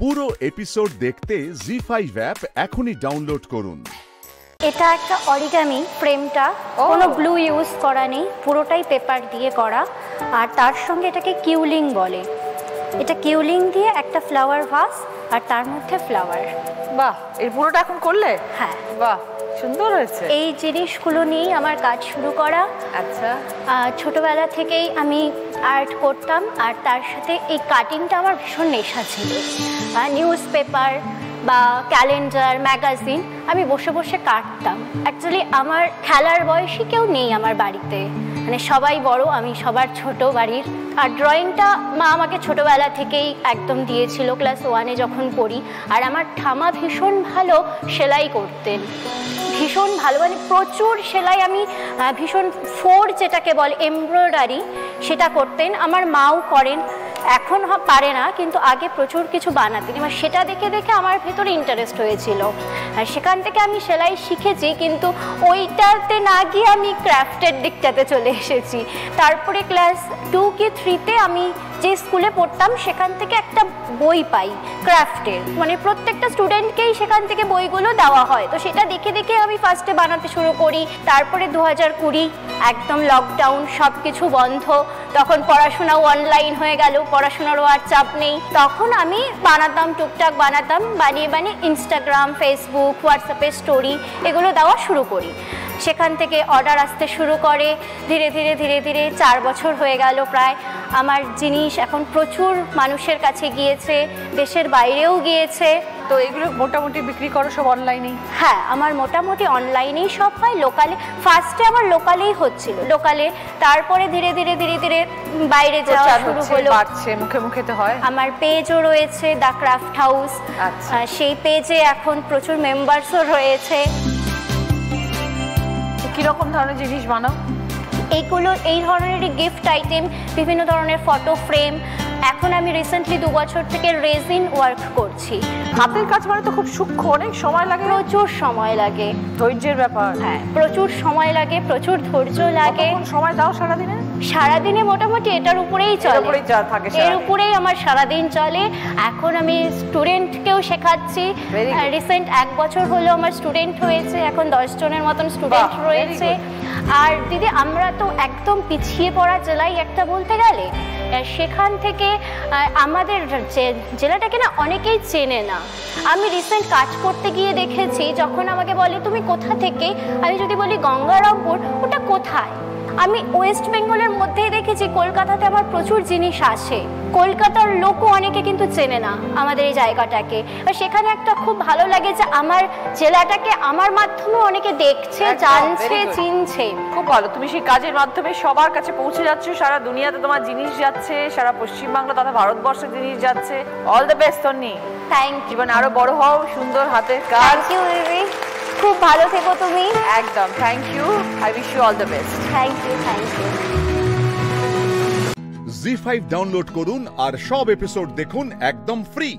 পুরো এপিসোড দেখতে জি5 অ্যাপ এখনই ডাউনলোড করুন। এটা একটা অরিগামি ফ্রেমটা, কোনো গ্লু ইউজ করা নেই, পুরোটাই পেপার দিয়ে করা। আর তার সঙ্গে এটাকে কিউলিং বলে। এটা কিউলিং দিয়ে একটা ফ্লাওয়ার ভাস আর তার মধ্যে ফ্লাওয়ার। বাহ, এই পুরোটা এখন করলে? হ্যাঁ। বাহ, সুন্দর হয়েছে। এই জিনিসগুলো নিয়েই আমার কাজ শুরু করা। আচ্ছা। ছোটবেলা থেকেই আমি আর্ট করতাম, আর তার সাথে এই কাটিংটা আমার ভীষণ নেশা ছিল। নিউজ পেপার বা ক্যালেন্ডার, ম্যাগাজিন আমি বসে বসে কাটতাম। অ্যাকচুয়ালি আমার খেলার বয়সী কেউ নেই আমার বাড়িতে, মানে সবাই বড়, আমি সবার ছোট বাড়ির। আর ড্রয়িংটা মা আমাকে ছোটোবেলা থেকেই একদম দিয়েছিল, ক্লাস 1-এ যখন পড়ি। আর আমার ঠামা ভীষণ ভালো সেলাই করতেন, ভীষণ ভালো, মানে প্রচুর সেলাই। আমি ভীষণ যেটাকে বলে এমব্রয়ডারি, সেটা করতেন। আমার মাও করেন, এখন পারে না, কিন্তু আগে প্রচুর কিছু বানাতেন। এবার সেটা দেখে দেখে আমার ভেতরে ইন্টারেস্ট হয়েছিল, আর সেখান থেকে আমি সেলাই শিখেছি। কিন্তু ওইটাতে না গিয়ে আমি ক্রাফটের দিকটাতে চলে এসেছি। তারপরে ক্লাস 2 কি 3-তে আমি যে স্কুলে পড়তাম সেখান থেকে একটা বই পাই ক্রাফটের, মানে প্রত্যেকটা স্টুডেন্টকেই সেখান থেকে বইগুলো দেওয়া হয়। তো সেটা দেখে দেখে আমি ফার্স্টে বানাতে শুরু করি। তারপরে 2020 একদম লকডাউন, সব কিছু বন্ধ, তখন পড়াশোনাও অনলাইন হয়ে গেল, পড়াশোনারও আর চাপ নেই। তখন আমি বানাতাম, টুকটাক বানাতাম, বানিয়ে বানিয়ে ইনস্টাগ্রাম, ফেসবুক, হোয়াটসঅ্যাপে স্টোরি এগুলো দেওয়া শুরু করি। সেখান থেকে অর্ডার আসতে শুরু করে। ধীরে ধীরে ধীরে ধীরে 4 বছর হয়ে গেল প্রায়। আমার জিনিস এখন প্রচুর মানুষের কাছে গিয়েছে, দেশের বাইরেও গিয়েছে। তো এগুলো মোটামুটি বিক্রি করো সব অনলাইনেই? হ্যাঁ, আমার মোটামুটি অনলাইনেই সব হয়। লোকালে ফার্স্টে আমার লোকালেই হচ্ছিল, লোকালে। তারপরে ধীরে ধীরে ধীরে ধীরে বাইরে যাওয়া শুরু হলো, বাড়ছে, মুখে মুখে তো হয়। আমার পেজও রয়েছে, দ্য ক্রাফট হাউস। সেই পেজে এখন প্রচুর মেম্বার্সও রয়েছে। কিরকম ধরনের জিনিস বানাও? এইগুলো এই ধরনেরই গিফট আইটেম, বিভিন্ন ধরনের ফটো ফ্রেম। এখন আমি রিসেন্টলি 2 বছর থেকে রেজিন ওয়ার্ক করছি। হাতের কাজ মানে তো খুব সূক্ষ্ম, অনেক সময় লাগে। প্রচুর সময় লাগে, ধৈর্যের ব্যাপার। হ্যাঁ, প্রচুর সময় লাগে, প্রচুর ধৈর্য লাগে। কতক্ষণ সময় দাও সারাদিনে? সারাদিনে মোটামুটি এটার উপরেই চলে, এর উপরেই আমার সারাদিন চলে। এখন আমি স্টুডেন্টকেও শেখাচ্ছি। রিসেন্ট 1 বছর হলো আমার স্টুডেন্ট হয়েছে, এখন 10 জনের মতন স্টুডেন্ট রয়েছে। আর দিদি, আমরা তো একদম পিছিয়ে পড়া জেলায় একটা বলতে গেলে। সেখান থেকে আমাদের জেলাটাকে না অনেকেই চেনে না। আমি রিসেন্ট কাজ করতে গিয়ে দেখেছি, যখন আমাকে বলে তুমি কোথা থেকে, আমি যদি বলি গঙ্গারামপুর, ওটা কোথায়? আমি ওয়েস্ট বেঙ্গলের মধ্যেই দেখেছি কলকাতাতে আমার প্রচুর জিনিস আসে, কলকাতার লোকও অনেকে কিন্তু চেনে না আমাদের এই জায়গাটাকে। আর সেখানে একটা খুব ভালো লাগে যে আমার জেলাটাকে আমার মাধ্যমে অনেকে দেখছে, জানছে, চিনছে। খুব ভালো, তুমি সেই কাজের মাধ্যমে সবার কাছে পৌঁছে যাচ্ছ। সারা দুনিয়াতে তোমার জিনিস যাচ্ছে, সারা পশ্চিমবাংলা তথা ভারতবর্ষের জিনিস যাচ্ছে। All the best Tonni. Thank you. জীবন আরো বড় হও, সুন্দর হাতের কাজ। থ্যাংক ইউ বেবি, খুব ভালো থেকো তুমি। একদম, thank you. I wish you all the best. Thank you, thank you. ZEE5 download করুন আর সব এপিসোড দেখুন একদম ফ্রি।